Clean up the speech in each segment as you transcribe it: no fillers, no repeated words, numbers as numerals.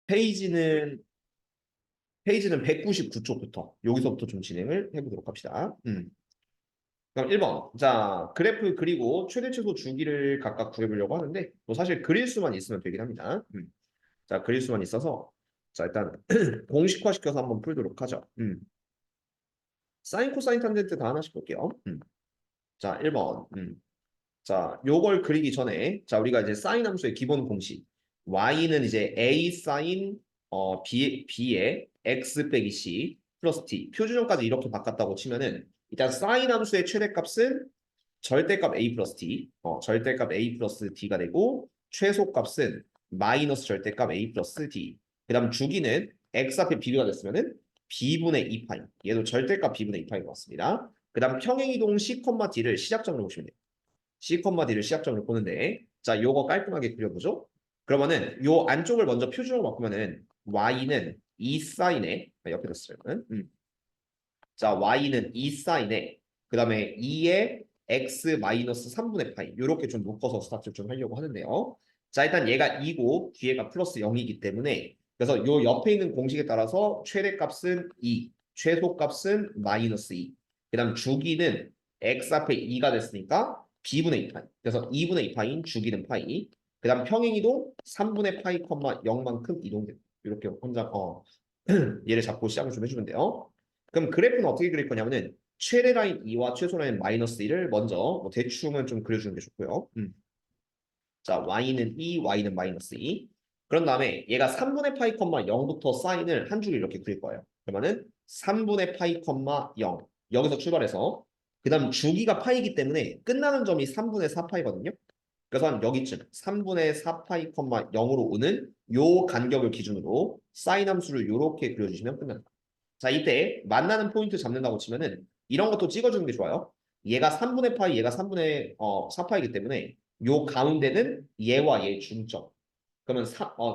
페이지는 페이지는 199쪽부터 여기서부터 좀 진행을 해보도록 합시다. 그럼 1번. 자, 그래프 그리고 최대 최소 주기를 각각 구해보려고 하는데 뭐 사실 그릴 수만 있으면 되긴 합니다. 자, 그릴 수만 있어서 자, 일단 공식화 시켜서 한번 풀도록 하죠. 사인, 코사인, 탄젠트 다 하나씩 볼게요. 자, 1번. 자, 요걸 그리기 전에 자, 우리가 이제 사인 함수의 기본 공식 y는 이제 a 사인 b의 x 빼기 c 플러스 t 표준형까지 이렇게 바꿨다고 치면은 일단 사인 함수의 최대값은 절대값 a 플러스 t 절대값 a 플러스 t가 되고 최소값은 마이너스 절대값 a 플러스 t 그 다음 주기는 x 앞에 비교가 됐으면은 b분의 2파이 얘도 절대값 b분의 2파이가 왔습니다. 그 다음 평행이동 c, d를 시작점으로 보시면 돼요. C, D를 시작점으로 보는데 자, 요거 깔끔하게 그려보죠. 그러면은 요 안쪽을 먼저 표준으로 바꾸면은 y는 2 사인에 옆에 뒀어요. 자, y는 2 사인에 그 다음에 2에 x 마이너스 3분의 파이 요렇게 좀 묶어서 스타트를 좀 하려고 하는데요. 자, 일단 얘가 2고 뒤에가 플러스 0이기 때문에 그래서 요 옆에 있는 공식에 따라서 최대값은 2, 최소값은 마이너스 2. 그 다음 주기는 x 앞에 2가 됐으니까 b분의 2파이. 그래서 2분의 2파인 주기는 파이. 그 다음 평행이동 3분의 파이, 0만큼 이동됩니다. 이렇게 혼자 얘를 잡고 시작을 좀 해주면 돼요. 그럼 그래프는 어떻게 그릴 거냐면은 최대 라인 2와 최소 라인 마이너스 1을 먼저 뭐 대충은 좀 그려주는 게 좋고요. 자, y는 2, y는 마이너스 2. 그런 다음에 얘가 3분의 파이, 0부터 사인을 한 줄로 이렇게 그릴 거예요. 그러면은 3분의 파이, 0 여기서 출발해서 그 다음 주기가 파이기 때문에 끝나는 점이 3분의 4파이거든요. 그래서 한 여기쯤 3분의 4파이, 0으로 오는 요 간격을 기준으로 사인 함수를 이렇게 그려주시면 끝납니다. 자, 이때 만나는 포인트 잡는다고 치면은 이런 것도 찍어주는 게 좋아요. 얘가 3분의 파이, 얘가 3분의 4파이기 때문에 요 가운데는 얘와 얘 중점. 그러면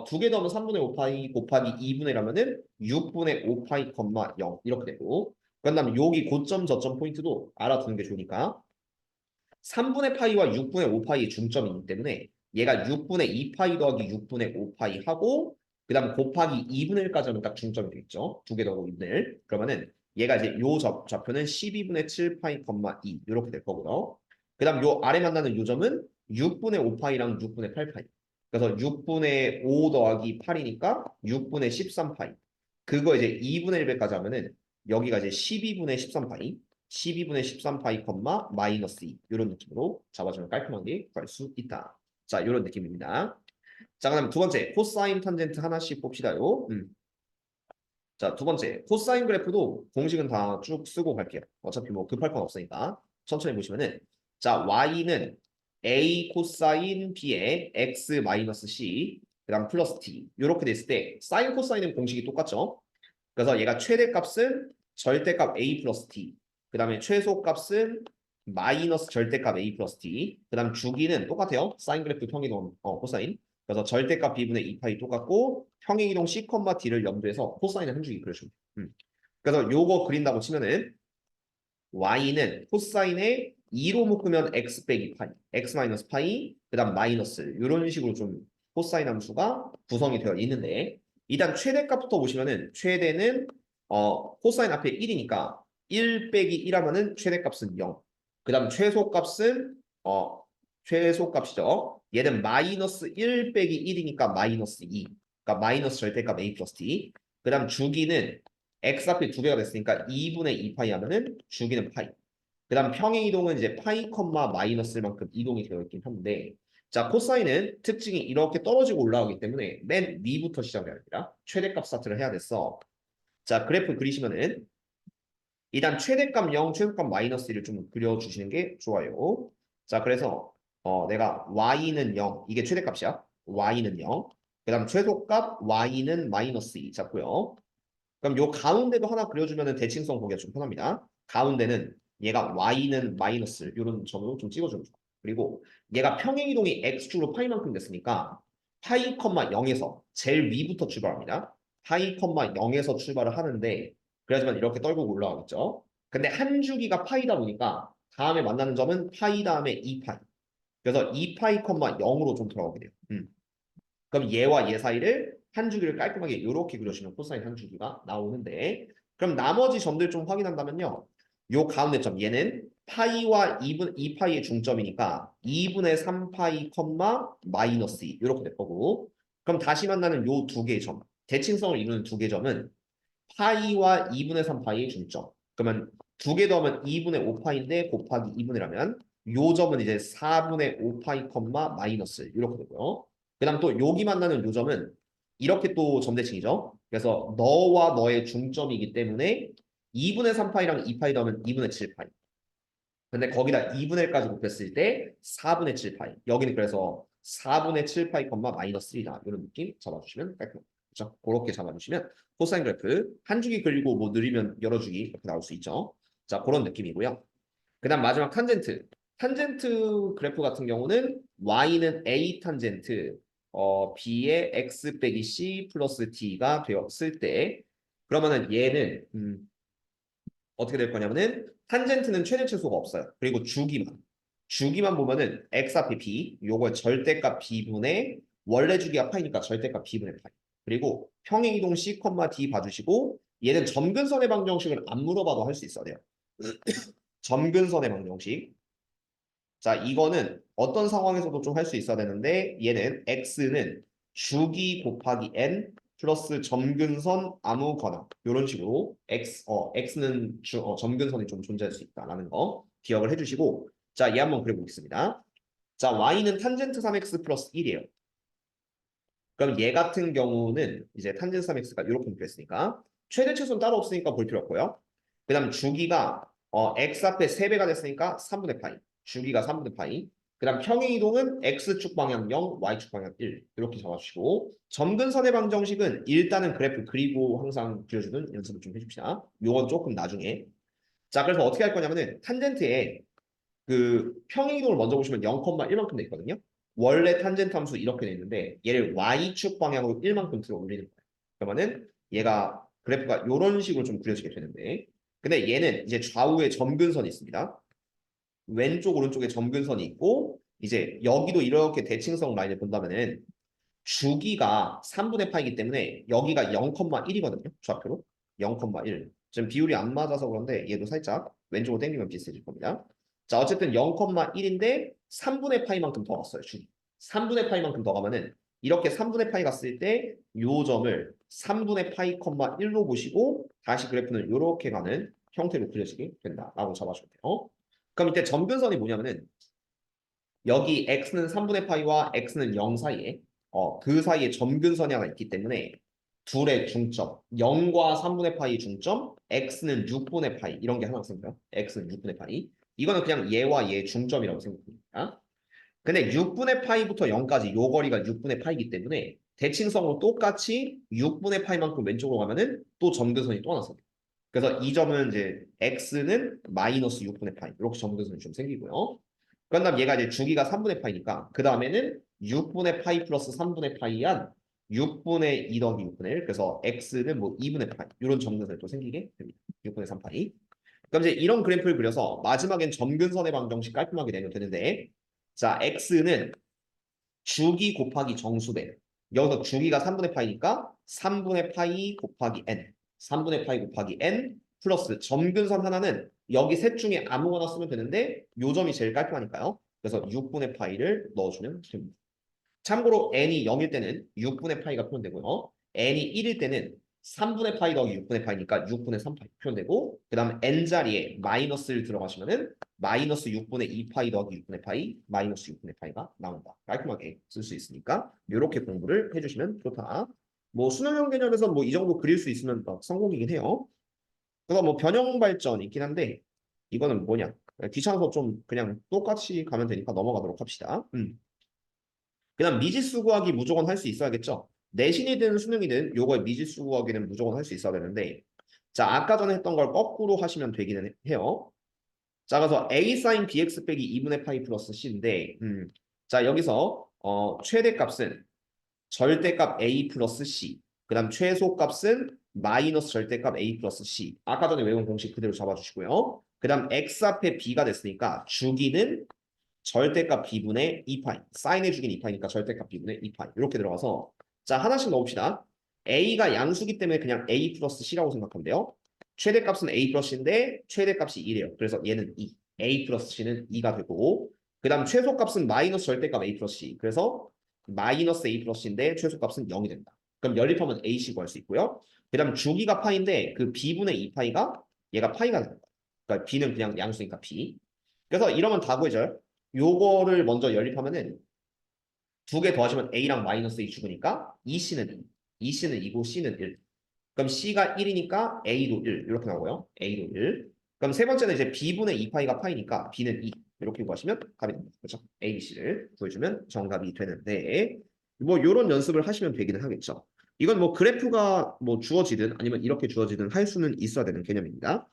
두 개 더하면 3분의 5파이 곱하기 2분의 라면은 6분의 5파이, 0 이렇게 되고 그 다음에 여기 고점 저점 포인트도 알아두는 게 좋으니까 3분의 파이와 6분의 5파이의 중점이기 때문에 얘가 6분의 2파이 더하기 6분의 5파이 하고 그 다음 곱하기 2분의 1까지 하면 딱 중점이 되겠죠. 두 개 더하고 2분의 1. 그러면은 얘가 이제 요 좌표는 12분의 7파이, 2 이렇게 될 거고요. 그 다음 요 아래 만나는 요 점은 6분의 5파이랑 6분의 8파이. 그래서 6분의 5 더하기 8이니까 6분의 13파이. 그거 이제 2분의 1배까지 하면은 여기가 이제 12분의 13파이. 12분의 13파이, 마이너스 2 이런 느낌으로 잡아주면 깔끔하게 구할 수 있다. 자, 이런 느낌입니다. 자, 그다음 두 번째 코사인 탄젠트 하나씩 봅시다요. 자, 두 번째 코사인 그래프도 공식은 다 쭉 쓰고 갈게요. 어차피 뭐 급할 건 없으니까 천천히 보시면은 자, y는 a 코사인 b의 x 마이너스 c 그다음 플러스 t 이렇게 됐을 때 사인 코사인은 공식이 똑같죠. 그래서 얘가 최대값은 절대값 a 플러스 t 그 다음에 최소값은 마이너스 절대값 a 플러스 t 그 다음 주기는 똑같아요. 사인 그래프 평행이동 코사인 그래서 절대값 b분의 2파이 똑같고 평행이동 c, d를 염두해서 코사인을 한 줄기 그려줍니다. 그래서 요거 그린다고 치면은 y는 코사인에 2로 묶으면 x 빼기 파이 x 마이너스 파이 그 다음 마이너스 이런 식으로 좀 코사인 함수가 구성이 되어 있는데 일단 최대값부터 보시면은 최대는 코사인 앞에 1이니까 1 빼기 1 하면은 최대값은 0. 그 다음 최소값은 최소값이죠. 얘는 마이너스 1 빼기 1이니까 마이너스 2. 그러니까 마이너스 절대값 a 플러스 t. 그 다음 주기는 x 앞에 두 개가 됐으니까 2분의 2파이 하면은 주기는 파이. 그 다음 평행 이동은 이제 파이 컴마 마이너스만큼 이동이 되어 있긴 한데 자 코사인은 특징이 이렇게 떨어지고 올라가기 때문에 맨 위부터 시작을 해야 됩니다. 최대값 스타트를 해야 됐어. 자 그래프 그리시면은 일단 최대값 0, 최소값 마이너스 1을 좀 그려주시는 게 좋아요. 자 그래서 내가 y는 0 이게 최대값이야. y는 0. 그 다음 최소값 y는 마이너스 2 잡고요. 그럼 요 가운데도 하나 그려주면 대칭성 보기가 좀 편합니다. 가운데는 얘가 y는 마이너스 이런 점으로 좀 찍어주면 좋아요. 그리고 얘가 평행이동이 x축으로 파이만큼 됐으니까 파이, 0에서 제일 위부터 출발합니다. 파이, 0에서 출발을 하는데 그래야지만 이렇게 떨고 올라가겠죠. 근데 한 주기가 파이다 보니까 다음에 만나는 점은 파이 다음에 2파이. 그래서 2파이, 0으로 좀 돌아오게 돼요. 그럼 얘와 얘 사이를 한 주기를 깔끔하게 이렇게 그려주면 코사인 한 주기가 나오는데 그럼 나머지 점들 좀 확인한다면요. 요 가운데 점 얘는 파이와 2파이의 중점이니까 2분의 3파이 컴마 마이너스 2 이렇게 될 거고 그럼 다시 만나는 요 두 개의 점 대칭성을 이루는 두 개의 점은 파이와 2분의 3파이의 중점 그러면 두 개 더하면 2분의 5파인데 곱하기 2분이라면 요 점은 이제 4분의 5파이 컴마 마이너스 이렇게 되고요. 그 다음 또 여기 만나는 요 점은 이렇게 또 점대칭이죠. 그래서 너와 너의 중점이기 때문에 2분의 3파이랑 2파이 더하면 2분의 7파이. 근데 거기다 2분의 1까지 곱했을 때 4분의 7파이. 여기는 그래서 4분의 7파이 컴마 마이너스 1이다. 이런 느낌 잡아주시면 깔끔합니다. 그렇죠? 그렇게 잡아주시면 코사인 그래프 한 주기 그리고 뭐 느리면 여러 주기 이렇게 나올 수 있죠. 자, 그런 느낌이고요. 그 다음 마지막 탄젠트. 탄젠트 그래프 같은 경우는 y는 a 탄젠트 b의 x 빼기 c 플러스 d가 되었을 때 그러면은 얘는 어떻게 될 거냐면은 탄젠트는 최대 최소가 없어요. 그리고 주기만 보면은 x 앞에 b 요거의 절대값 b분의 원래 주기가 파이니까 절대값 b분의 파이. 그리고 평행이동 c, d 봐주시고 얘는 점근선의 방정식을 안 물어봐도 할 수 있어야 돼요. 점근선의 방정식. 자, 이거는 어떤 상황에서도 좀 할 수 있어야 되는데 얘는 x는 주기 곱하기 n 플러스 점근선 아무거나 이런 식으로 x는 점근선이 좀 존재할 수 있다라는 거 기억을 해주시고 자, 얘 한번 그려보겠습니다. 자, y는 탄젠트 3x 플러스 1이에요. 그럼 얘 같은 경우는 이제 탄젠트 3x가 이렇게 묶였으니까 최대 최소는 따로 없으니까 볼 필요 없고요. 그 다음 주기가 x 앞에 3배가 됐으니까 3분의 파이. 주기가 3분의 파이. 그 다음 평행이동은 x축 방향 0, y축 방향 1. 이렇게 잡아주시고 점근선의 방정식은 일단은 그래프 그리고 항상 그려주는 연습을 좀 해줍시다. 요건 조금 나중에. 자, 그래서 어떻게 할 거냐면은 탄젠트에 그 평행이동을 먼저 보시면 0,1만큼 돼 있거든요. 원래 탄젠트 함수 이렇게 돼 있는데 얘를 y축 방향으로 1만큼 들어 올리는 거예요. 그러면은 얘가 그래프가 이런 식으로 좀 그려지게 되는데 근데 얘는 이제 좌우에 점근선이 있습니다. 왼쪽 오른쪽에 점근선이 있고 이제 여기도 이렇게 대칭성 라인을 본다면은 주기가 3분의 파이기 때문에 여기가 0,1이거든요. 좌표로 0,1. 지금 비율이 안 맞아서 그런데 얘도 살짝 왼쪽으로 당기면 비슷해질 겁니다. 자, 어쨌든 0,1인데 3분의 파이만큼 더 갔어요. 주기. 3분의 파이만큼 더 가면은 이렇게 3분의 파이 갔을 때 요 점을 3분의 파이, 1로 보시고 다시 그래프는 이렇게 가는 형태로 그려지게 된다라고 잡아주면 돼요. 그럼 이때 점근선이 뭐냐면은 여기 x는 3분의 파이와 x는 0 사이에 그 사이에 점근선이 하나 있기 때문에 둘의 중점 0과 3분의 파이 중점 x는 6분의 파이 이런 게 하나 생겨요. x는 6분의 파이 이거는 그냥 얘와 얘 중점이라고 생각합니다. 근데 6분의 파이부터 0까지 요 거리가 6분의 파이기 때문에 대칭성으로 똑같이 6분의 파이만큼 왼쪽으로 가면은 또 점근선이 또 하나 생겨요. 그래서 이 점은 이제 x는 마이너스 6분의 파이 이렇게 점근선이 좀 생기고요. 그다음 얘가 이제 주기가 3분의 파이니까 그 다음에는 6분의 파이 플러스 3분의 파이한 6분의 2 더하기 6분의 1 그래서 x는 뭐 2분의 파이 이런 점근선이 또 생기게 됩니다. 6분의 3파이 그럼 이제 이런 그래프를 그려서 마지막엔 점근선의 방정식 깔끔하게 내면 되는데 자 x는 주기 곱하기 정수배 여기서 주기가 3분의 파이니까 3분의 파이 곱하기 n 3분의 파이 곱하기 n 플러스 점근선 하나는 여기 셋 중에 아무거나 쓰면 되는데 요 점이 제일 깔끔하니까요. 그래서 6분의 파이를 넣어주면 됩니다. 참고로 n이 0일 때는 6분의 파이가 표현되고요. n이 1일 때는 3분의 파이 더하기 6분의 파이니까 6분의 3파이 표현되고 그 다음에 n자리에 마이너스를 들어가시면은 마이너스 6분의 2파이 더하기 6분의 파이 마이너스 6분의 파이가 나온다. 깔끔하게 쓸 수 있으니까 이렇게 공부를 해주시면 좋다. 뭐 수능형 개념에서 뭐 이 정도 그릴 수 있으면 성공이긴 해요. 그래서 뭐 변형 발전 있긴 한데 이거는 뭐냐 귀찮아서 좀 그냥 똑같이 가면 되니까 넘어가도록 합시다. 그다음 미지수 구하기 무조건 할 수 있어야겠죠. 내신이든 수능이든 요거에 미지수 구하기는 무조건 할 수 있어야 되는데 자 아까 전에 했던 걸 거꾸로 하시면 되기는 해요. 자 그래서 a 사인 bx 빼기 2분의 파이 플러스 c인데 자 여기서 최대값은 절대값 a 플러스 c 그 다음 최소값은 마이너스 절대값 a 플러스 c 아까 전에 외운 공식 그대로 잡아주시고요. 그 다음 x 앞에 b가 됐으니까 주기는 절대값 b분의 2파이 사인의 주기는 2파이니까 절대값 b분의 2파이 이렇게 들어가서 자 하나씩 넣읍시다. a가 양수기 때문에 그냥 a 플러스 c라고 생각하면 돼요. 최대값은 a 플러스 c인데 최대값이 2래요. 그래서 얘는 2. a 플러스 c는 2가 되고 그 다음 최소값은 마이너스 절대값 a 플러스 c. 그래서 마이너스 a 플러스 c인데 최소값은 0이 된다. 그럼 연립하면 ac 구할 수 있고요. 그 다음 주기가 파인데 그 b분의 2파이가 얘가 파이가 된다. 그러니까 b는 그냥 양수니까 b. 그래서 이러면 다 구해져요. 요거를 먼저 연립하면은 두 개 더하시면 a랑 마이너스 a 죽으니까 2c는 2. 2c는 2고 c는 1. 그럼 c가 1이니까 a도 1 이렇게 나오고요. a도 1. 그럼 세 번째는 이제 b분의 2파이가 파이니까 b는 2 이렇게 구하시면 답이 됩니다. 그렇죠? a, b, c를 구해주면 정답이 되는데 뭐 이런 연습을 하시면 되기는 하겠죠. 이건 뭐 그래프가 뭐 주어지든 아니면 이렇게 주어지든 할 수는 있어야 되는 개념입니다.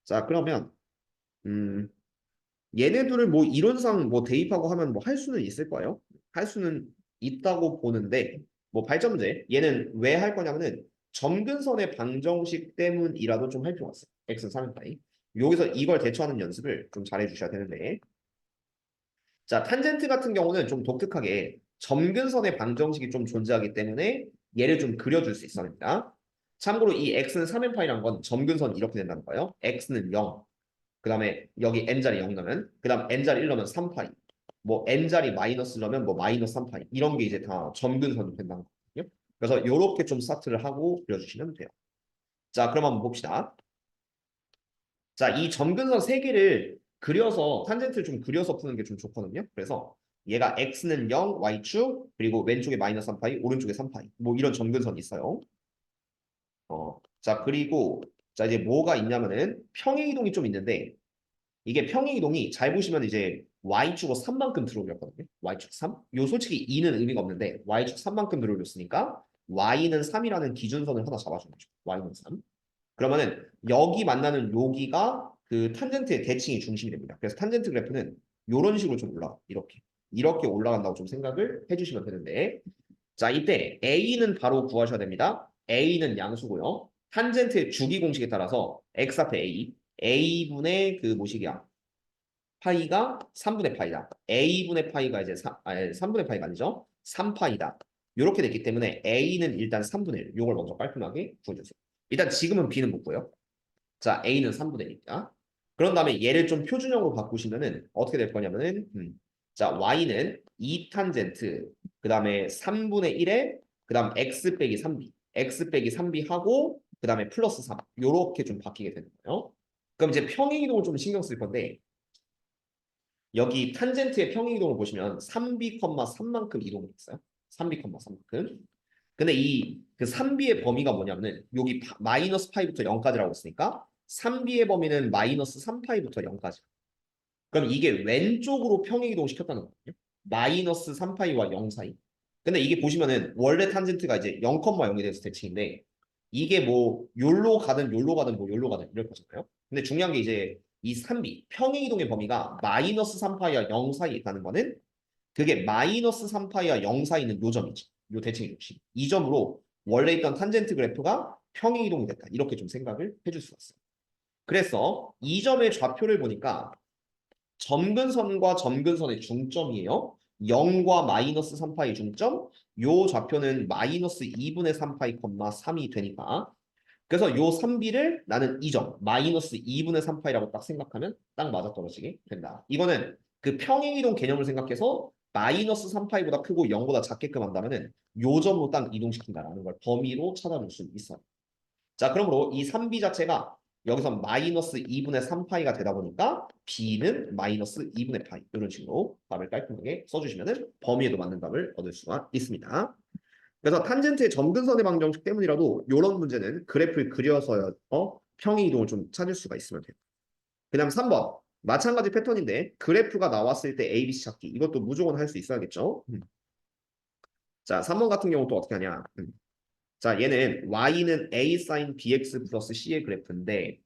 자 그러면 얘네들을 뭐 이론상 뭐 대입하고 하면 뭐 할 수는 있을 거예요. 할 수는 있다고 보는데 뭐 발전제 얘는 왜 할 거냐면은 점근선의 방정식 때문이라도 좀 할 필요가 있어요. x는 3파이. 여기서 이걸 대처하는 연습을 좀 잘해 주셔야 되는데 자 탄젠트 같은 경우는 좀 독특하게 점근선의 방정식이 좀 존재하기 때문에 얘를 좀 그려줄 수 있어야 됩니다. 참고로 이 x는 3n파이란 건 점근선 이렇게 된다는 거예요. x는 0, 그 다음에 여기 n자리 0 넣으면 그 다음 n자리 1 넣으면 3파이 뭐 n자리 마이너스 넣으면 뭐 마이너스 3파이 이런 게 이제 다 점근선이 된다는 거거든요. 그래서 이렇게 좀 스타트를 하고 그려주시면 돼요. 자 그럼 한번 봅시다. 자 이 점근선 세 개를 그려서 탄젠트를 좀 그려서 푸는 게 좀 좋거든요. 그래서 얘가 x는 0 y축 그리고 왼쪽에 마이너스 3파이 오른쪽에 3파이 뭐 이런 점근선이 있어요. 자 그리고 자 이제 뭐가 있냐면은 평행이동이 좀 있는데 이게 평행이동이 잘 보시면 이제 y축으로 3만큼 들어올렸거든요. y축 3. 요 솔직히 2는 의미가 없는데 y축 3만큼 들어올렸으니까 y는 3이라는 기준선을 하나 잡아주는 거죠. y는 3. 그러면은 여기 만나는 여기가 그 탄젠트의 대칭이 중심이 됩니다. 그래서 탄젠트 그래프는 이런 식으로 좀 올라가. 이렇게 올라간다고 좀 생각을 해주시면 되는데 자 이때 a는 바로 구하셔야 됩니다. a는 양수고요. 탄젠트의 주기 공식에 따라서 x 앞에 a분의 그 뭐식이야? 파이가 3분의 파이다. a분의 파이가 이제 3분의 파이가 아니죠. 3파이다. 이렇게 됐기 때문에 a는 일단 3분의 1. 이걸 먼저 깔끔하게 구해주세요. 일단 지금은 b는 못 구해요. 자, a는 3분의 1이다. 그런 다음에 얘를 좀 표준형으로 바꾸시면은 어떻게 될 거냐면은 자, y는 2탄젠트 그 다음에 3분의 1에 그 다음 x 빼기 3b x 빼기 3b 하고 그 다음에 플러스 3 요렇게 좀 바뀌게 되는 거예요. 그럼 이제 평행이동을 좀 신경 쓸 건데 여기 탄젠트의 평행이동을 보시면 3b, 3만큼 이동이 있어요. 3b, 3만큼. 근데 이 그 3b의 범위가 뭐냐면은 여기 마이너스 파이부터 0까지라고 했으니까 3b의 범위는 마이너스 3파이부터 0까지. 그럼 이게 왼쪽으로 평행이동 시켰다는 거거든요. 마이너스 3파이와 0 사이. 근데 이게 보시면은 원래 탄젠트가 이제 0,0이 돼서 대칭인데 이게 뭐 요로 가든 요로 가든 뭐 요로 가든 이럴 거잖아요. 근데 중요한 게 이제 이 3b 평행이동의 범위가 마이너스 3파이와 0 사이에 가는 거는 그게 마이너스 3파이와 0 사이 있는 요 점이지. 요 대칭의 중심. 이 점으로 원래 있던 탄젠트 그래프가 평행이동이 됐다. 이렇게 좀 생각을 해줄 수가 있어요. 그래서 이 점의 좌표를 보니까 점근선과 점근선의 중점이에요. 0과 마이너스 3파이 중점. 요 좌표는 마이너스 2분의 3파이, 3이 되니까. 그래서 요 3b를 나는 이 점, 마이너스 2분의 3파이라고 딱 생각하면 딱 맞아떨어지게 된다. 이거는 그 평행이동 개념을 생각해서 마이너스 3파이보다 크고 0보다 작게끔 한다면은 요 점으로 딱 이동시킨다라는 걸 범위로 찾아볼 수 있어요. 자, 그러므로 이 3b 자체가 여기서 마이너스 2분의 3파이가 되다 보니까 b는 마이너스 2분의 파이 이런 식으로 답을 깔끔하게 써주시면 범위에도 맞는 답을 얻을 수가 있습니다. 그래서 탄젠트의 점근선의 방정식 때문이라도 이런 문제는 그래프를 그려서 평행이동을 좀 찾을 수가 있으면 돼요. 그 다음 3번 마찬가지 패턴인데 그래프가 나왔을 때 ABC 찾기 이것도 무조건 할 수 있어야겠죠. 자 3번 같은 경우 또 어떻게 하냐. 자 얘는 y는 a sin bx 플러스 c의 그래프인데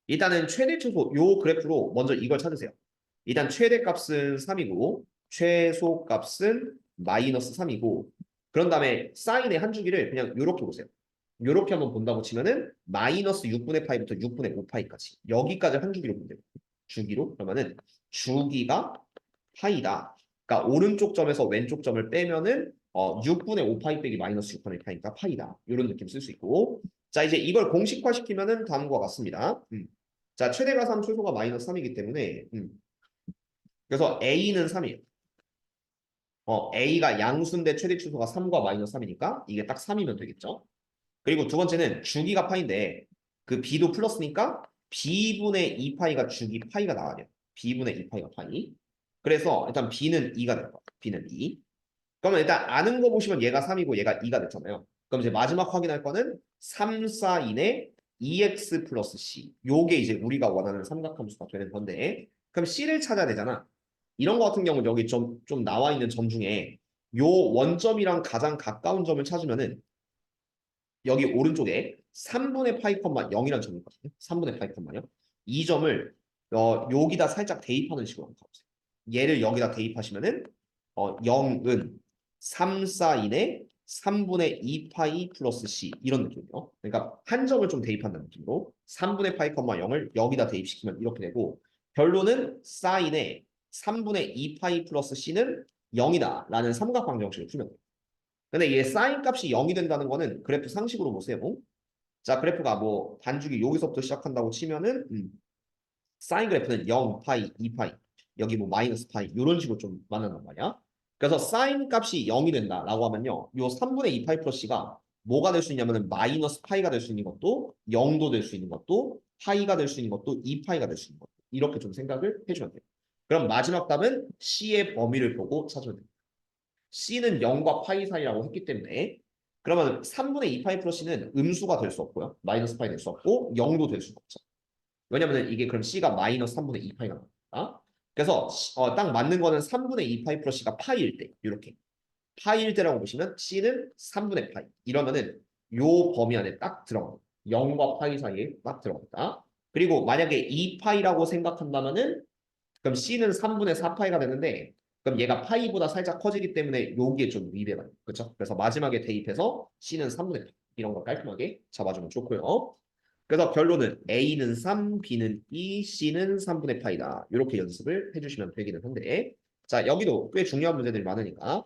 일단은 최대 최소 요 그래프로 먼저 이걸 찾으세요. 일단 최대값은 3이고 최소값은 마이너스 3이고 그런 다음에 사인의 한 주기를 그냥 요렇게 보세요. 요렇게 한번 본다고 치면은 마이너스 6분의 파이부터 6분의 5파이까지 여기까지 한 주기로 보면 돼요. 주기로 그러면은 주기가 파이다. 그러니까 오른쪽 점에서 왼쪽 점을 빼면은 6분의 5파이 빼기 마이너스 6분의 1파이니까 파이다. 이런 느낌 쓸 수 있고. 자, 이제 이걸 공식화시키면은 다음과 같습니다. 자, 최대가 3, 최소가 마이너스 3이기 때문에 그래서 A는 3이에요. A가 양수인데 최대 추소가 3과 마이너스 3이니까 이게 딱 3이면 되겠죠. 그리고 두 번째는 주기가 파인데 그 B도 플러스니까 B분의 2파이가 주기 파이가 나와야 돼요. B분의 2파이가 파이. 그래서 일단 B는 2가 될 거야. B는 2. 그러면 일단 아는 거 보시면 얘가 3이고 얘가 2가 됐잖아요. 그럼 이제 마지막 확인할 거는 3, 4, 2의 2x 플러스 c. 요게 이제 우리가 원하는 삼각함수가 되는 건데 그럼 c를 찾아야 되잖아. 이런 거 같은 경우는 여기 좀 나와 있는 점 중에 요 원점이랑 가장 가까운 점을 찾으면은 여기 오른쪽에 3분의 파이 컴마 0이라는 점이 있거든요. 3분의 파이 컴마 0. 이 점을 여기다 살짝 대입하는 식으로 한번 가보세요. 얘를 여기다 대입하시면은 0은 3, 4인의 3분의 2파이 플러스 c 이런 느낌이요. 그러니까 한 점을 좀 대입한다는 느낌으로 3분의 파이 컴마 0을 여기다 대입시키면 이렇게 되고 결론은 사인의 3분의 2파이 플러스 c는 0이다 라는 삼각방정식을 풀면 돼요. 근데 얘 사인 값이 0이 된다는 거는 그래프 상식으로 보세요. 자, 그래프가 뭐 반죽이 여기서부터 시작한다고 치면은 사인 그래프는 0, 파이, 2파이, 여기 뭐 마이너스 파이 이런 식으로 좀 만난단 말이야. 그래서 사인 값이 0이 된다라고 하면요. 요 3분의 2파이 플러스 c가 뭐가 될 수 있냐면은 마이너스 파이가 될 수 있는 것도 0도 될 수 있는 것도 파이가 될 수 있는 것도 2파이가 될 수 있는 것도 이렇게 좀 생각을 해주면 돼요. 그럼 마지막 답은 C의 범위를 보고 찾으면 돼요. C는 0과 파이 사이라고 했기 때문에 그러면 3분의 2파이 플러스 C는 음수가 될 수 없고요. 마이너스 파이 될 수 없고 0도 될 수가 없죠. 왜냐면 이게 그럼 C가 마이너스 3분의 2파이가 나옵니다. 그래서 딱 맞는 거는 3분의 2파이 플러스 C가 파이일 때 이렇게 파이일 때라고 보시면 C는 3분의 파이 이러면은 요 범위 안에 딱 들어갑니다. 0과 파이 사이에 딱 들어갑니다. 그리고 만약에 2파이라고 생각한다면은 그럼 C는 3분의 4파이가 되는데 그럼 얘가 파이보다 살짝 커지기 때문에 여기에 좀 위배가 돼요. 그렇죠? 그래서 마지막에 대입해서 C는 3분의 8 이런 거 깔끔하게 잡아주면 좋고요. 그래서 결론은 A는 3, B는 2, C는 3분의 파이다. 이렇게 연습을 해주시면 되기는 한데 자 여기도 꽤 중요한 문제들이 많으니까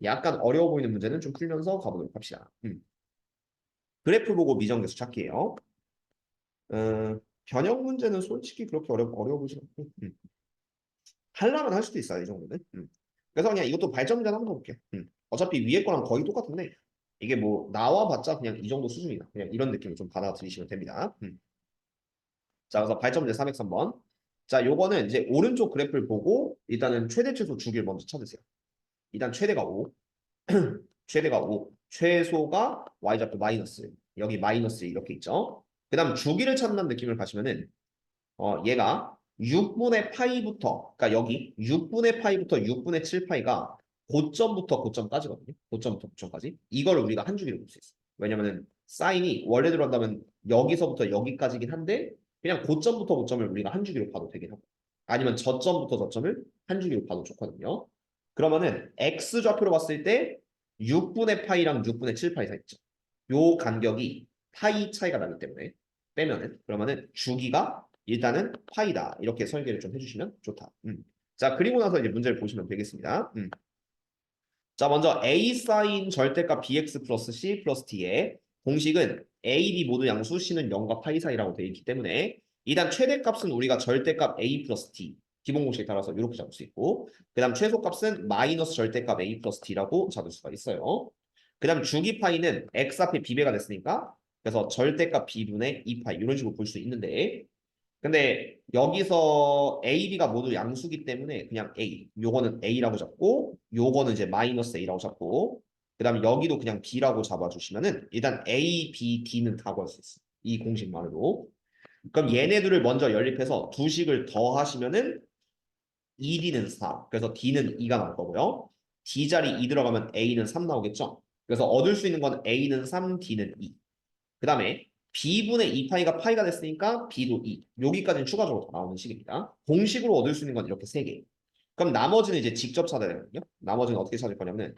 약간 어려워 보이는 문제는 좀 풀면서 가보도록 합시다. 그래프 보고 미정계수 찾기예요. 변형 문제는 솔직히 그렇게 어려워 보이지 않고 하려면 할 수도 있어요, 이 정도는. 그래서 그냥 이것도 발전문제 한번 볼게요. 어차피 위에 거랑 거의 똑같은데 이게 뭐 나와봤자 그냥 이 정도 수준이다. 그냥 이런 느낌을 좀 받아들이시면 됩니다. 자, 그래서 발전문제 303번. 자, 요거는 이제 오른쪽 그래프를 보고 일단은 최대 최소 주기를 먼저 찾으세요. 일단 최대가 5, 최대가 5, 최소가 y좌표 마이너스, 여기 마이너스 이렇게 있죠. 그 다음 주기를 찾는다는 느낌을 가시면은 얘가 6분의 파이부터, 그러니까 여기 6분의 파이부터 6분의 7파이가 고점부터 고점까지거든요. 고점부터 고점까지. 이걸 우리가 한 주기로 볼 수 있어요. 왜냐면은 사인이 원래대로 한다면 여기서부터 여기까지긴 한데 그냥 고점부터 고점을 우리가 한 주기로 봐도 되긴 하고 아니면 저점부터 저점을 한 주기로 봐도 좋거든요. 그러면은 x좌표로 봤을 때 6분의 파이랑 6분의 7파이 사이 있죠. 요 간격이 파이 차이가 나기 때문에 빼면은 그러면은 주기가 일단은 파이다. 이렇게 설계를 좀 해주시면 좋다. 자, 그리고 나서 이제 문제를 보시면 되겠습니다. 자, 먼저 a 사인 절대값 bx 플러스 c 플러스 t의 공식은 a, b 모두 양수, c는 0과 파이 사이라고 되어 있기 때문에 일단 최대값은 우리가 절대값 a 플러스 t 기본 공식에 따라서 이렇게 잡을 수 있고 그 다음 최소값은 마이너스 절대값 a 플러스 t라고 잡을 수가 있어요. 그 다음 주기 파이는 x 앞에 b배가 됐으니까 그래서 절대값 b분의 2파이 이런 식으로 볼 수 있는데 근데 여기서 A, B가 모두 양수기 때문에 그냥 A. 요거는 A라고 잡고 요거는 이제 마이너스 A라고 잡고 그 다음에 여기도 그냥 B라고 잡아주시면은 일단 A, B, D는 다 구할 수 있어요. 이 공식만으로. 그럼 얘네들을 먼저 연립해서 두 식을 더하시면은 2D는 4. 그래서 D는 2가 나올 거고요. D 자리 2 들어가면 A는 3 나오겠죠. 그래서 얻을 수 있는 건 A는 3, D는 2. 그 다음에 b분의 2파이가 파이가 됐으니까 b도 2. 여기까지는 추가적으로 더 나오는 식입니다. 공식으로 얻을 수 있는 건 이렇게 3개. 그럼 나머지는 이제 직접 찾아야 되거든요. 나머지는 어떻게 찾을 거냐면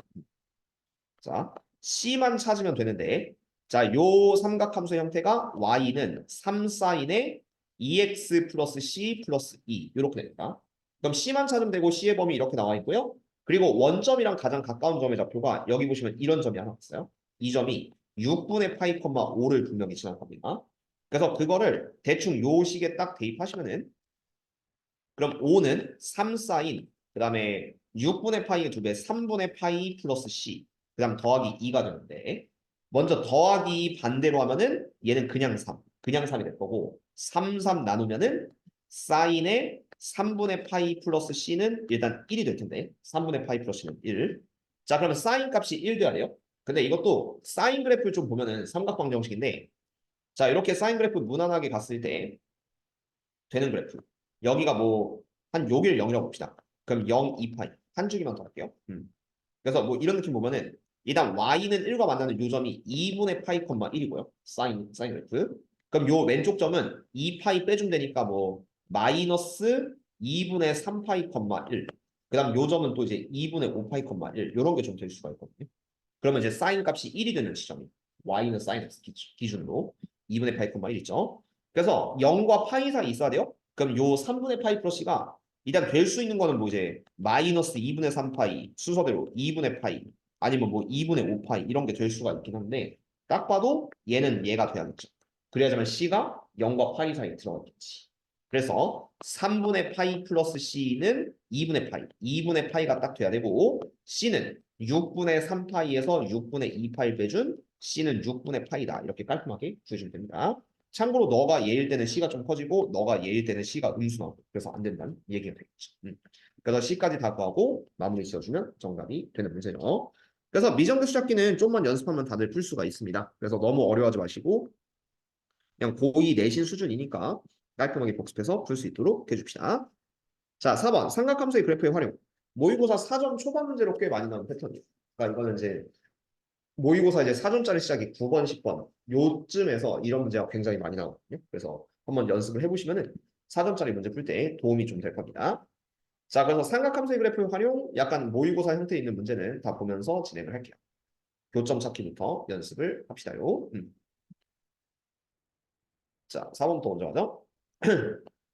자, c만 찾으면 되는데 자, 요 삼각함수 형태가 y는 3 사인의 2x 플러스 c 플러스 2 이렇게 됩니다. 그럼 c만 찾으면 되고 c의 범위 이렇게 나와 있고요. 그리고 원점이랑 가장 가까운 점의 좌표가 여기 보시면 이런 점이 하나 있어요. 이 점이 6분의 파이, 5를 분명히 지나갑니다. 그래서 그거를 대충 요 식에 딱 대입하시면은 그럼 5는 3 사인 그 다음에 6분의 파이의 2배 3분의 파이 플러스 c 그 다음 더하기 2가 되는데 먼저 더하기 반대로 하면은 얘는 그냥 3 그냥 3이 될 거고 3, 3 나누면은 사인의 3분의 파이 플러스 c는 일단 1이 될 텐데 3분의 파이 플러스 c는 1. 자 그러면 사인 값이 1 돼야 돼요. 근데 이것도 사인 그래프를 좀 보면은 삼각방정식인데 자 이렇게 사인 그래프 무난하게 갔을 때 되는 그래프. 여기가 뭐 한 요길 0이라고 봅시다. 그럼 0, 2파이. 한 주기만 더 할게요. 그래서 뭐 이런 느낌 보면은 일단 y는 1과 만나는 요점이 2분의 파이, 1이고요. 사인 그래프. 그럼 요 왼쪽 점은 2파이 빼주면 되니까 뭐 마이너스 2분의 3파이, 1. 그 다음 요 점은 또 이제 2분의 5파이, 1. 요런 게 좀 될 수가 있거든요. 그러면 이제 사인 값이 1이 되는 지점이 y는 사인 x 기준으로 2분의 파이, 1 있죠. 그래서 0과 파이 사이 있어야 돼요. 그럼 요 3분의 파이 플러스가 일단 될 수 있는 거는 뭐 이제 마이너스 2분의 3파이 순서대로 2분의 파이 아니면 뭐 2분의 5파이 이런 게 될 수가 있긴 한데 딱 봐도 얘는 얘가 돼야겠죠. 그래야지만 c가 0과 파이 사이에 들어가겠지. 그래서 3분의 파이 플러스 c는 2분의 파이, 2분의 파이가 딱 돼야 되고 c는 6분의 3파이에서 6분의 2파이 빼준 c는 6분의 파이다. 이렇게 깔끔하게 구해주면 됩니다. 참고로 너가 얘일 때는 c가 좀 커지고 너가 얘일 때는 c가 음수나고 그래서 안 된다는 얘기가 되겠죠. 그래서 c까지 다 구하고 마무리 지어주면 정답이 되는 문제죠. 그래서 미정대 수작기는 좀만 연습하면 다들 풀 수가 있습니다. 그래서 너무 어려워하지 마시고 그냥 고2 내신 수준이니까 깔끔하게 복습해서 풀 수 있도록 해줍시다. 자, 4번 삼각함수의 그래프의 활용. 모의고사 사전 초반 문제로 꽤 많이 나오는 패턴이에요. 그러니까 이거는 이제 모의고사 이제 사전짜리 시작이 9번, 10번 요쯤에서 이런 문제가 굉장히 많이 나오거든요. 그래서 한번 연습을 해보시면은 사전짜리 문제 풀 때 도움이 좀 될 겁니다. 자, 그래서 삼각함수의 그래프의 활용, 약간 모의고사 형태에 있는 문제는 다 보면서 진행을 할게요. 교점 찾기부터 연습을 합시다요. 자, 4번부터 먼저 하죠.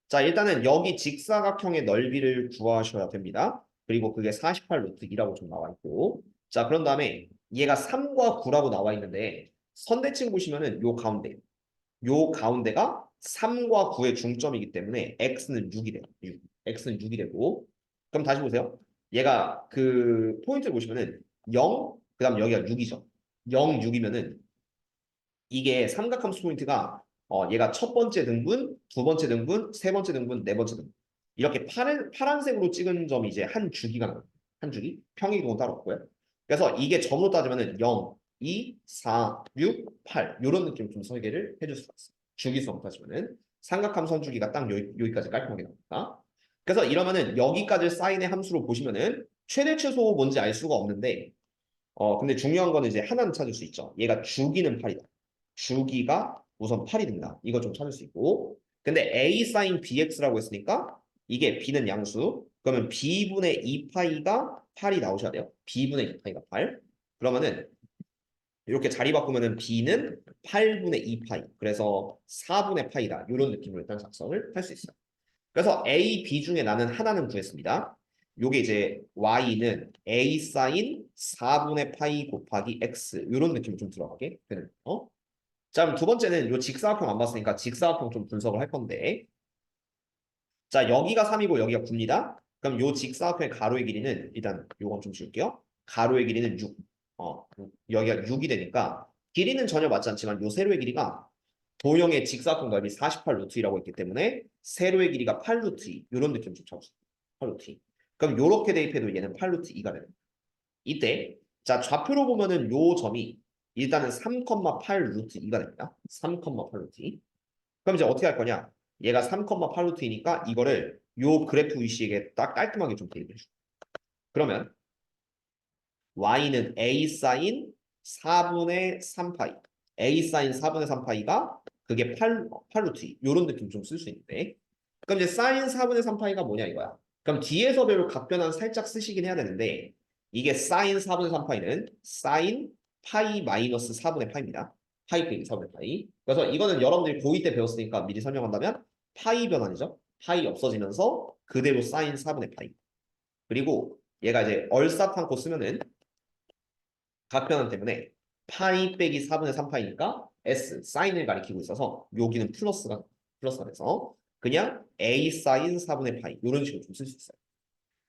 자, 일단은 여기 직사각형의 넓이를 구하셔야 됩니다. 그리고 그게 48 루트 2라고 좀 나와 있고. 자, 그런 다음에 얘가 3과 9라고 나와 있는데 선대칭 보시면은 요 가운데가 3과 9의 중점이기 때문에 x는 6이 돼요. 6. x는 6이 되고. 그럼 다시 보세요. 얘가 그 포인트를 보시면은 0, 그다음 여기가 6이죠. 0, 6이면은 이게 삼각함수 포인트가 얘가 첫 번째 등분, 두 번째 등분, 세 번째 등분, 네 번째 등분. 이렇게 파란색으로 찍은 점이 이제 한 주기가 나와요. 한 주기. 평행이동은 따로 없고요. 그래서 이게 점으로 따지면은 0, 2, 4, 6, 8 이런 느낌 좀 설계를 해줄 수가 있어요. 주기수로 따지면은 삼각함선 주기가 딱 여기까지 깔끔하게 나옵니다. 그래서 이러면은 여기까지 사인의 함수로 보시면은 최대 최소 뭔지 알 수가 없는데 근데 중요한 거는 이제 하나는 찾을 수 있죠. 얘가 주기는 8이다. 주기가 우선 8이 된다. 이거 좀 찾을 수 있고. 근데 A 사인 BX라고 했으니까 이게 B는 양수. 그러면 B분의 2파이가 8이 나오셔야 돼요. B분의 2파이가 8. 그러면은 이렇게 자리 바꾸면은 B는 8분의 2파이. 그래서 4분의 파이다. 이런 느낌으로 일단 작성을 할 수 있어요. 그래서 A, B 중에 나는 하나는 구했습니다. 요게 이제 y는 a 사인 4분의 파이 곱하기 x 이런 느낌이 좀 들어가게 되는 거. 자, 그럼 두 번째는 요 직사각형 안 봤으니까 직사각형 좀 분석을 할 건데 자, 여기가 3이고 여기가 9입니다. 그럼 요 직사각형의 가로의 길이는 일단 요건 좀 줄게요. 가로의 길이는 6. 여기가 6이 되니까 길이는 전혀 맞지 않지만 요 세로의 길이가 도형의 직사각형 넓이 48 루트이라고 했기 때문에 세로의 길이가 8 루트 2 이런 느낌 좀 잡으세요. 8 루트 2. 그럼 요렇게 대입해도 얘는 8 루트 2가 됩니다. 이때 자 좌표로 보면은 요 점이 일단은 3,8 루트 2가 됩니다. 3,8 루트 2. 그럼 이제 어떻게 할 거냐? 얘가 3,8 루트 2니까 이거를 요 그래프 위치에 딱 깔끔하게 좀 대입해 줘. 그러면 y는 a 사인 4분의 3파이. a 사인 4분의 3파이가 그게 8 루트 2. 요런 느낌 좀 쓸 수 있는데. 그럼 이제 사인 4분의 3파이가 뭐냐 이거야. 그럼 뒤에서 배로 각변환 살짝 쓰시긴 해야 되는데 이게 사인 4분의 3파이는 사인 파이 마이너스 4분의 파이입니다. 파이 빼기 4분의 파이. 그래서 이거는 여러분들이 고2 때 배웠으니까 미리 설명한다면 파이 변환이죠. 파이 없어지면서 그대로 사인 4분의 파이. 그리고 얘가 이제 얼싸탄고 쓰면은 각변환 때문에 파이 빼기 4분의 3파이니까 S 사인을 가리키고 있어서 여기는 플러스가 돼서 그냥 A 사인 4분의 파이 이런 식으로 좀 쓸 수 있어요.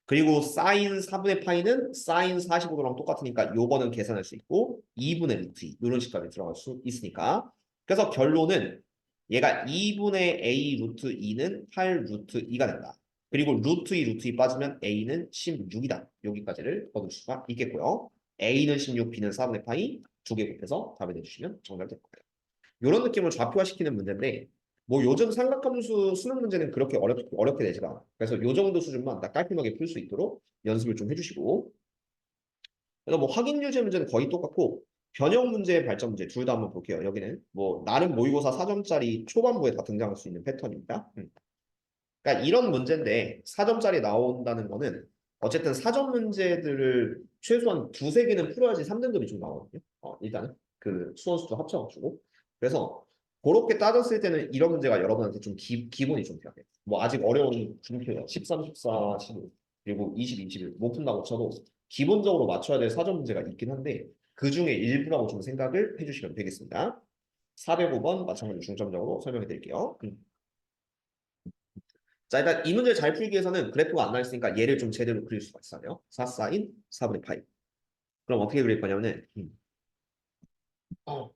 그리고 사인 4분의 파이는 사인 45도랑 똑같으니까 요거는 계산할 수 있고 2분의 루트 2 이런 식까지 들어갈 수 있으니까 그래서 결론은 얘가 2분의 A 루트 2는 8 루트 2가 된다. 그리고 루트 2 루트 2 빠지면 A는 16이다. 여기까지를 얻을 수가 있겠고요. A는 16, B는 4분의 파이 두 개 곱해서 답을 내주시면 정답이 될 거예요. 이런 느낌을 좌표화시키는 문제인데 뭐 요즘 삼각함수 수능 문제는 그렇게 어렵게 되지가 않아. 그래서 요 정도 수준만 딱 깔끔하게 풀 수 있도록 연습을 좀 해주시고 그래서 뭐 확인 유제 문제는 거의 똑같고 변형 문제, 발전 문제 둘 다 한번 볼게요. 여기는 뭐 나름 모의고사 4점짜리 초반부에 다 등장할 수 있는 패턴입니다. 그러니까 이런 문제인데 4점짜리 나온다는 거는 어쨌든 4점 문제들을 최소한 두세 개는 풀어야지 3등급이 좀 나오거든요. 일단은 그 수원수도 합쳐가지고. 그래서 그렇게 따졌을 때는 이런 문제가 여러분한테 좀 기본이 좀 돼야 돼요. 뭐 아직 어려운 중표요. 13, 14, 15 그리고 20, 21 못 푼다고 쳐도 기본적으로 맞춰야 될 4점 문제가 있긴 한데 그 중에 일부라고 좀 생각을 해주시면 되겠습니다. 405번 마찬가지로 중점적으로 설명해 드릴게요. 자, 일단 이 문제를 잘 풀기 위해서는 그래프가 안 나와 있으니까 얘를 좀 제대로 그릴 수가 있어요. 4 사인 4분의 파이. 그럼 어떻게 그릴 거냐면은 어,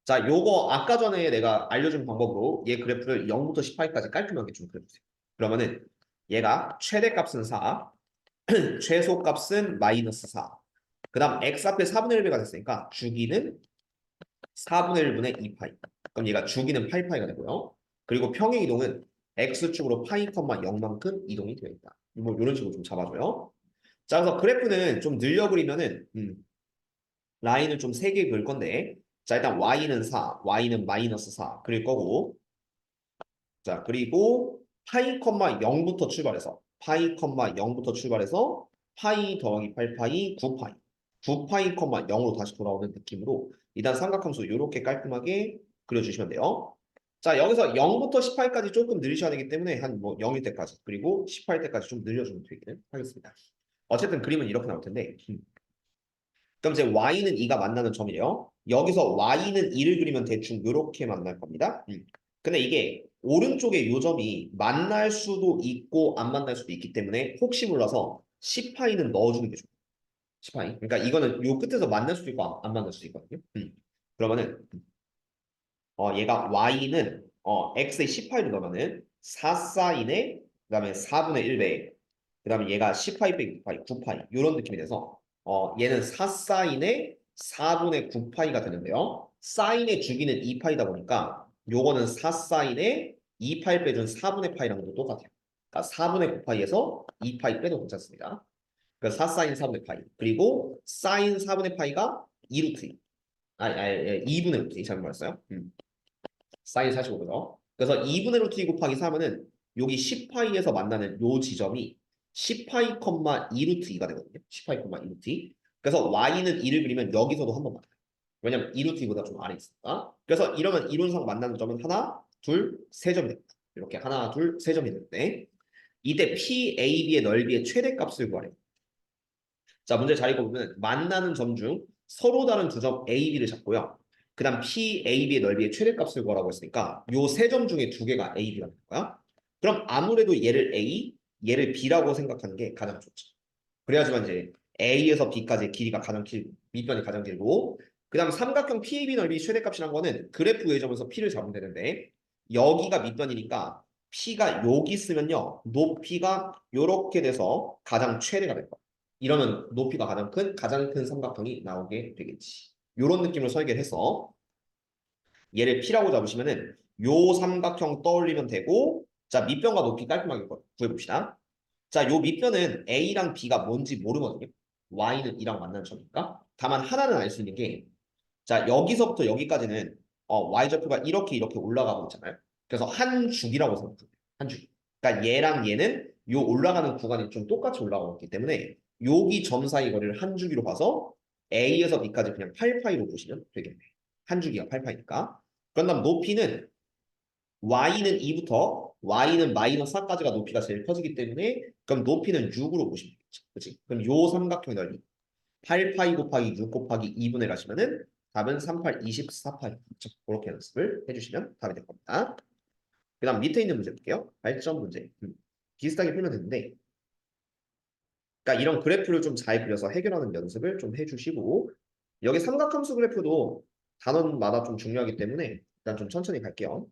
자, 요거 아까 전에 내가 알려준 방법으로 얘 그래프를 0부터 10파이까지 깔끔하게 좀 그려주세요. 그러면은 얘가 최대값은 4, 최소값은 마이너스 4. 그 다음 x 앞에 4분의 1배가 됐으니까 주기는 4분의 1분의 2파이. 그럼 얘가 주기는 8파이가 되고요. 그리고 평행 이동은 x축으로 파이, 0만큼 이동이 되어 있다. 뭐 이런 식으로 좀 잡아줘요. 자, 그래서 그래프는 좀 늘려 그리면은 라인을 좀 3개 그을 건데 자, 일단 y는 4, y는 마이너스 4 그릴 거고 자, 그리고 파이, 0부터 출발해서 파이, 0부터 출발해서 파이 더하기 8파이, 9파이 9파이, 0으로 다시 돌아오는 느낌으로 일단 삼각함수 이렇게 깔끔하게 그려주시면 돼요. 자, 여기서 0부터 18까지 조금 늘리셔야 되기 때문에 한 뭐 0일 때까지 그리고 18 때까지 좀 늘려주면 되기는 하겠습니다. 어쨌든 그림은 이렇게 나올 텐데 그럼 이제 y는 2가 만나는 점이에요. 여기서 y는 2를 그리면 대충 이렇게 만날 겁니다. 근데 이게 오른쪽에 요 점이 만날 수도 있고 안 만날 수도 있기 때문에 혹시 몰라서 10파이는 넣어주는 게 좋아요. 10파이. 그러니까 이거는 요 끝에서 만날 수도 있고 안 만날 수도 있거든요. 그러면은 얘가 y는 x에 10파이를 넣으면은 4 사인에 그다음에 4분의 1배 그다음에 얘가 10파이 빼기 9파이 9파이 이런 느낌이 돼서 얘는 4 사인에 4분의 9파이가 되는데요. 사인의 주기는 2파이다 보니까 요거는 4 사인에 2파이 빼준 4분의 파이랑도 똑같아요. 그러니까 4분의 9파이에서 2파이 빼도 괜찮습니다. 그러니까 4 사인 4분의 파이 그리고 사인 4분의 파이가 2루트 2 2분의 루트 2 잘못 말했어요. 사인 45도죠. 그래서 2분의 루트 2 곱하기 3은 여기 10파이에서 만나는 요 지점이 10파이, 2 루트 2가 되거든요. 10파이, 2 루트 2. 그래서 y는 2를 그리면 여기서도 한 번 만나요. 왜냐면 2 루트 2보다 좀 아래 있으니까. 그래서 이러면 이론상 만나는 점은 하나, 둘, 세 점이 됩니다. 이렇게 하나, 둘, 세 점이 되는데 이때 PAB의 넓이의 최대값을 구하래요. 자, 문제 잘 읽어보면 만나는 점 중 서로 다른 두 점 A, B를 잡고요. 그 다음 P, A, B의 넓이의 최대값을 구하라고 했으니까 요 세 점 중에 두 개가 A, B가 될 거야. 그럼 아무래도 얘를 A, 얘를 B라고 생각하는 게 가장 좋죠. 그래야지만 이제 A에서 B까지의 길이가 가장 길고 밑변이 가장 길고 그 다음 삼각형 PAB 넓이 최대값이란 거는 그래프 외점에서 P를 잡으면 되는데 여기가 밑변이니까 P가 여기 있으면요. 높이가 요렇게 돼서 가장 최대가 될 거야. 이러면 높이가 가장 큰 삼각형이 나오게 되겠지. 이런 느낌으로 설계를 해서 얘를 P라고 잡으시면은 요 삼각형 떠올리면 되고 자 밑변과 높이 깔끔하게 구해봅시다. 자 요 밑변은 A랑 B가 뭔지 모르거든요. Y는 E랑 만나는 점이니까 다만 하나는 알 수 있는 게 자 여기서부터 여기까지는 Y좌표가 이렇게 올라가고 있잖아요. 그래서 한 줄이라고 생각해요. 한 줄. 그러니까 얘랑 얘는 요 올라가는 구간이 좀 똑같이 올라가고 있기 때문에 여기 점 사이 거리를 한 주기로 봐서 A에서 B까지 그냥 8파이로 보시면 되겠네. 한 주기가 8파이니까. 그런 다음 높이는 Y는 2부터 y는 마이너스 4까지가 높이가 제일 커지기 때문에 그럼 높이는 6으로 보시면 되겠죠. 그렇지? 그럼 요 삼각형 넓이 8파이 곱하기 6 곱하기 2분의 가시면은 답은 38, 24파이. 그렇죠? 그렇게 연습을 해주시면 답이 될 겁니다. 그 다음 밑에 있는 문제 볼게요. 발전 문제. 비슷하게 풀면 되는데 그러니까 이런 그래프를 좀 잘 그려서 해결하는 연습을 좀 해주시고 여기 삼각함수 그래프도 단원마다 좀 중요하기 때문에 일단 좀 천천히 갈게요.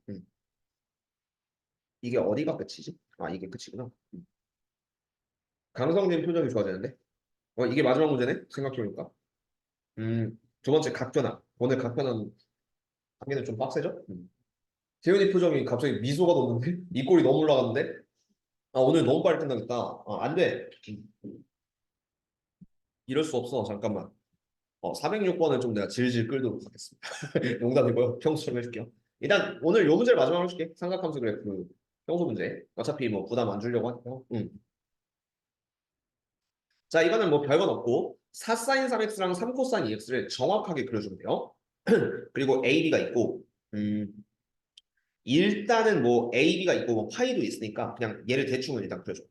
이게 어디가 끝이지? 아 이게 끝이구나. 강성님 표정이 좋아지는데? 이게 마지막 문제네? 생각해보니까. 두 번째 각변환. 오늘 각변환 하기는 좀 빡세죠? 재현이 표정이 갑자기 미소가 돋는데? 입꼬리 너무 올라갔는데? 아 오늘 너무 빨리 끝나겠다. 안 돼. 이럴 수 없어. 잠깐만. 406번은 좀 내가 질질 끌도록 하겠습니다. 농담이고요. 평소처럼 해줄게요. 일단 오늘 요 문제를 마지막으로 해줄게. 삼각함수 그래프 평소 문제. 어차피 뭐 부담 안 주려고 하니까. 자 이거는 뭐 별건 없고 4sin 3x랑 3코사인 2x를 정확하게 그려주면 돼요. 그리고 AB가 있고 일단은 뭐 AB가 있고 뭐 파이도 있으니까 그냥 얘를 대충은 일단 그려줘.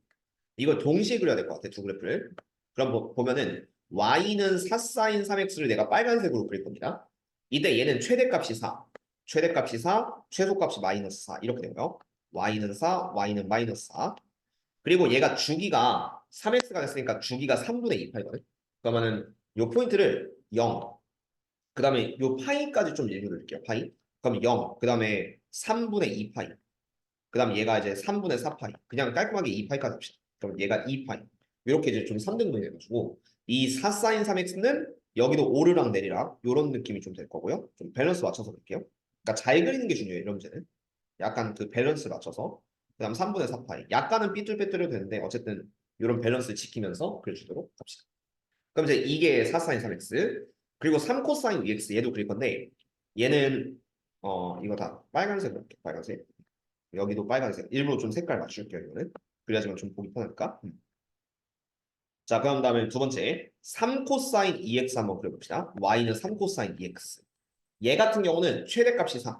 이걸 동시에 그려야 될 것 같아 두 그래프를. 그럼 보면은 y는 4sin 3x를 내가 빨간색으로 그릴 겁니다. 이때 얘는 최대값이 4, 최대값이 4, 최소값이 마이너스 4 이렇게 되고요. y는 4, y는 마이너스 4. 그리고 얘가 주기가 3x가 됐으니까 주기가 3분의 2파이거든. 그러면은 요 포인트를 0, 그 다음에 요 파이까지 좀 얘기를 드릴게요. 파이. 그럼 0, 그 다음에 3분의 2파이. 그 다음 얘가 이제 3분의 4파이. 그냥 깔끔하게 2파이까지 합시다. 그럼 얘가 2파이. 이렇게 이제 좀 3등분이 돼가지고 이 4sin 3x는 여기도 오르락 내리락 이런 느낌이 좀 될 거고요. 좀 밸런스 맞춰서 볼게요. 그러니까 잘 그리는 게 중요해요. 이런 문제는. 약간 그 밸런스 맞춰서. 그 다음 3분의 4파이. 약간은 삐뚤빼뚤해도 되는데 어쨌든 이런 밸런스 지키면서 그려주도록 합시다. 그럼 이제 이게 4sin 3x. 그리고 3코사인 2x 얘도 그릴 건데 얘는 이거 다 빨간색으로 할게요. 빨간색. 여기도 빨간색. 일부러 좀 색깔 맞출게요. 이거는. 그래야지만 좀 보기 편하니까. 자, 그럼 다음에 두 번째 3코사인 2x 한번 그려봅시다. y는 3코사인 2x. 얘 같은 경우는 최대값이 3.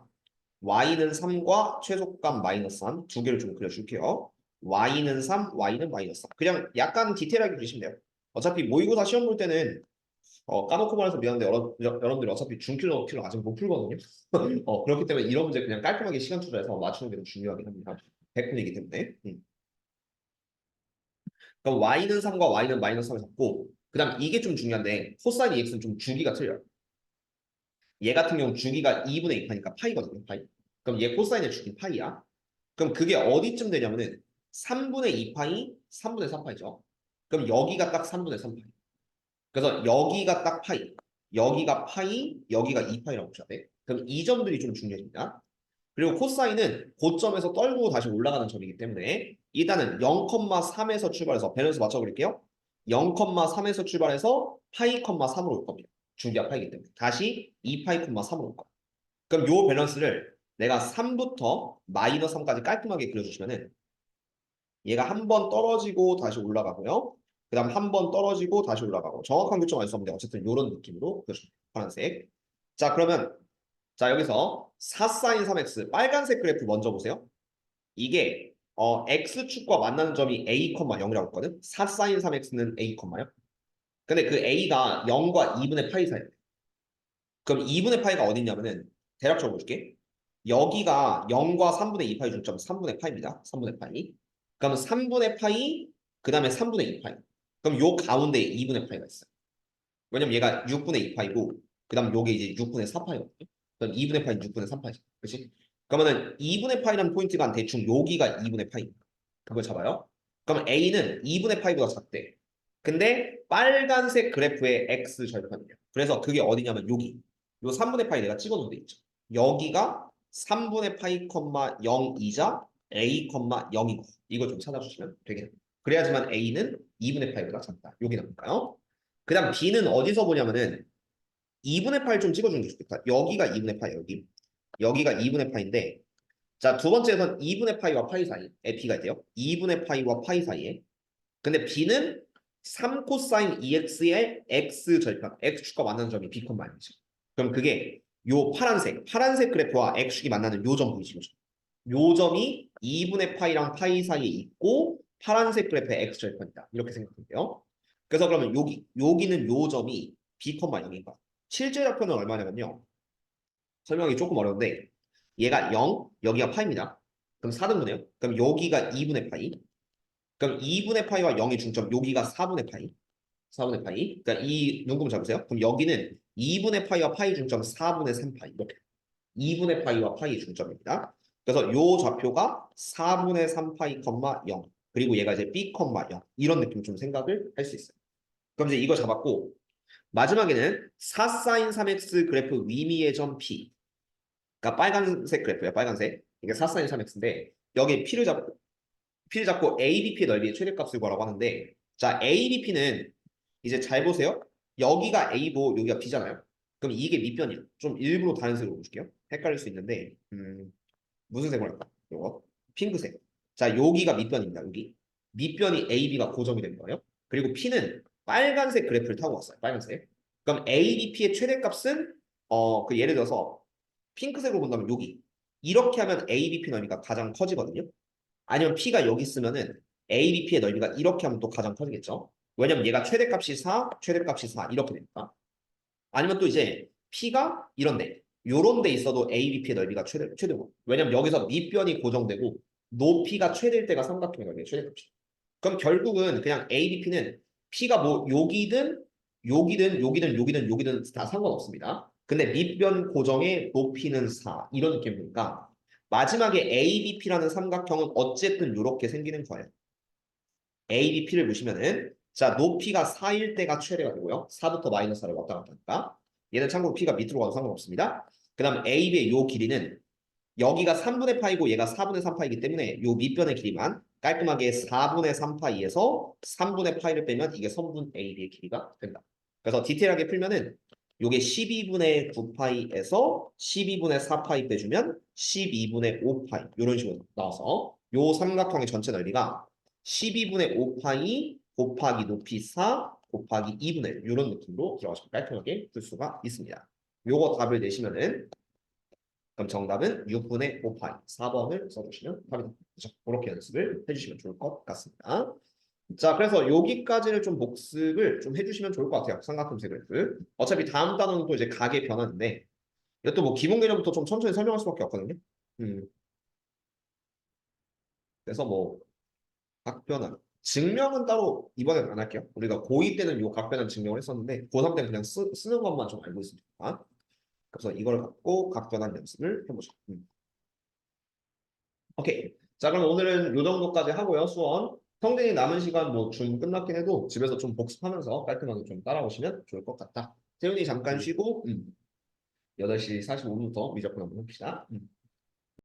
y는 3과 최소값 마이너스 3. 두 개를 좀 그려줄게요. y는 3, y는 마이너스 3. 그냥 약간 디테일하게 그리시면 돼요. 어차피 모의고사 시험 볼 때는 까놓고 말해서 미안한데 여러분들이 어차피 중킬러, 킬러 아직 못 풀거든요. 그렇기 때문에 이런 문제 그냥 깔끔하게 시간 투자해서 맞추는 게 더 중요하긴 합니다. 100분이기 때문에. 그럼 y는 3과 y는 마이너스 3을 잡고 그 다음 이게 좀 중요한데 코사인 2x는 좀 주기가 틀려요. 얘 같은 경우 주기가 2분의 2파니까 파이거든요. 파이. 그럼 얘 코사인의 주기 파이야. 그럼 그게 어디쯤 되냐면은 3분의 2파이, 3분의 3파이죠. 그럼 여기가 딱 3분의 3파이. 그래서 여기가 딱 파이, 여기가 파이, 여기가 2파이라고 보셔야 돼. 그럼 이 점들이 좀 중요합니다. 그리고 코사인은 고점에서 떨고 다시 올라가는 점이기 때문에 일단은 0,3에서 출발해서 밸런스 맞춰버릴게요. 0,3에서 출발해서 파이, 3으로 올 겁니다. 중기하 파이기 때문에. 다시 2파이, 3으로 올 거예요. 그럼 요 밸런스를 내가 3부터 마이너스 3까지 깔끔하게 그려주시면은 얘가 한 번 떨어지고 다시 올라가고요. 그 다음 한 번 떨어지고 다시 올라가고 정확한 교점 알 수 없는데 어쨌든 이런 느낌으로 그려줍니다. 파란색. 자 그러면 자 여기서 4sin 3x 빨간색 그래프 먼저 보세요. 이게 x축과 만나는 점이 a, 0이라고 했거든. 4sin 3x는 a, 0요. 근데 그 a가 0과 2분의 파이 사이에. 그럼 2분의 파이가 어디 있냐면은 대략적으로 볼게. 여기가 0과 3분의 2파이 중점 3분의 파이입니다. 3분의 파이. 그럼 3분의 파이, 그 다음에 3분의 2파이. 그럼 요 가운데에 2분의 파이가 있어요. 왜냐면 얘가 6분의 2파이고, 그 다음 요게 이제 6분의 4파이거든요. 그럼 2분의 파이는 6분의 3파이죠. 그치? 그러면은 2분의 파이라는 포인트가 대충 여기가 2분의 파이. 그걸 잡아요. 그럼 A는 2분의 파이보다 작대. 근데 빨간색 그래프의 X 절편이에요. 그래서 그게 어디냐면 여기. 요 3분의 파이 내가 찍어놓은 데 있죠. 여기가 3분의 파이, 0이자 A, 0이고 이걸 좀 찾아주시면 되겠네요. 그래야지만 A는 2분의 파이보다 작다. 여기 나올까요? 그 다음 B는 어디서 보냐면은 2분의 파이 좀 찍어주는 게 좋겠다. 여기가 2분의 파이, 여기. 여기가 2분의 파이인데 자, 두 번째에선 2분의 파이와 파이 사이에 B가 돼요. 2분의 파이와 파이 사이에. 근데 B는 3 코사인 2x의 x 절편, x축과 만나는 점이 B, B이죠. 그럼 그게 요 파란색 그래프와 x축이 만나는 요 점 보이시죠? 요 점이 2분의 파이랑 파이 사이에 있고 파란색 그래프의 x절편이다. 이렇게 생각하면 돼요. 그래서 그러면 여기는 요 점이 b, 0인가. 실제 좌표는 얼마냐면요. 설명이 조금 어려운데 얘가 0, 여기가 파입니다. 그럼 4등분해요. 그럼 여기가 2분의 파이. 그럼 2분의 파이와 0의 중점 여기가 4분의 파이. 4분의 파이. 그러니까 이 눈금 잡으세요. 그럼 여기는 2분의 파이와 파이 중점 4분의 3파이. 이렇게. 2분의 파이와 파이 중점입니다. 그래서 요 좌표가 4분의 3파이, 0. 그리고 얘가 이제 b, 0. 이런 느낌 좀 생각을 할 수 있어요. 그럼 이제 이거 잡았고 마지막에는 4 사인 3x 그래프 위미의 점 P. 그러니까 빨간색 그래프예요. 빨간색. 이게 4 사인 3x인데 여기 P를 잡고 ABP의 넓이의 최대값을 구하라고 하는데 자, ABP는 이제 잘 보세요. 여기가 A고 여기가 B잖아요. 그럼 이게 밑변이에요. 좀 일부러 다른 색으로 볼게요. 헷갈릴 수 있는데 무슨 색으로 할까? 요거 핑크색. 자, 여기가 밑변입니다. 여기 밑변이 AB가 고정이 된 거예요. 그리고 P는 빨간색 그래프를 타고 왔어요. 빨간색. 그럼 ABP의 최대값은 그 예를 들어서 핑크색으로 본다면 여기 이렇게 하면 ABP 넓이가 가장 커지거든요. 아니면 P가 여기 있으면은 ABP의 넓이가 이렇게 하면 또 가장 커지겠죠. 왜냐면 얘가 최대값이 4, 최대값이 4 이렇게 되니까. 아니면 또 이제 P가 이런데 요런 데 있어도 ABP의 넓이가 최대고. 왜냐면 여기서 밑변이 고정되고 높이가 최대일 때가 삼각형의 넓이의 최대값이. 그럼 결국은 그냥 ABP는 P가 뭐 여기든 다 상관없습니다. 근데 밑변 고정의 높이는 4 이런 느낌이니까 마지막에 ABP라는 삼각형은 어쨌든 이렇게 생기는 거예요. ABP를 보시면은 자 높이가 4일 때가 최대가 되고요. 4부터 마이너스 4를 왔다 갔다 하니까 얘는 참고로 P가 밑으로 가도 상관없습니다. 그 다음 AB의 요 길이는 여기가 3분의 파이고 얘가 4분의 3파이기 때문에 요 밑변의 길이만 깔끔하게 4분의 3파이에서 3분의 파이를 빼면 이게 선분 AB의 길이가 된다. 그래서 디테일하게 풀면은 요게 12분의 9파이에서 12분의 4파이 빼주면 12분의 5파이 이런 식으로 나와서 요 삼각형의 전체 넓이가 12분의 5파이 곱하기 높이 4 곱하기 2분의 1 이런 느낌으로 들어가서 깔끔하게 풀 수가 있습니다. 요거 답을 내시면은 그럼 정답은 6분의 5파이 4번을 써주시면 답이 됩니다. 그렇죠? 그렇게 연습을 해주시면 좋을 것 같습니다. 자, 그래서 여기까지를 좀 복습을 좀 해주시면 좋을 것 같아요. 삼각형세 그래프. 어차피 다음 단어는 또 이제 각의 변화인데 이것도 뭐 기본 개념부터 좀 천천히 설명할 수밖에 없거든요. 음, 그래서 뭐 각변환 증명은 따로 이번에는 안 할게요. 우리가 고2 때는 요 각변환 증명을 했었는데 고3 때는 그냥 쓰는 것만 좀 알고 있습니다. 그래서 이걸 갖고 각변환 연습을 해보죠. 오케이. 자, 그럼 오늘은 요 정도까지 하고요. 수원. 성진이 남은 시간 뭐 중 끝났긴 해도 집에서 좀 복습하면서 깔끔하게 좀 따라오시면 좋을 것 같다. 태훈이 잠깐 쉬고 8시 45분부터 미적분 한번 해봅시다.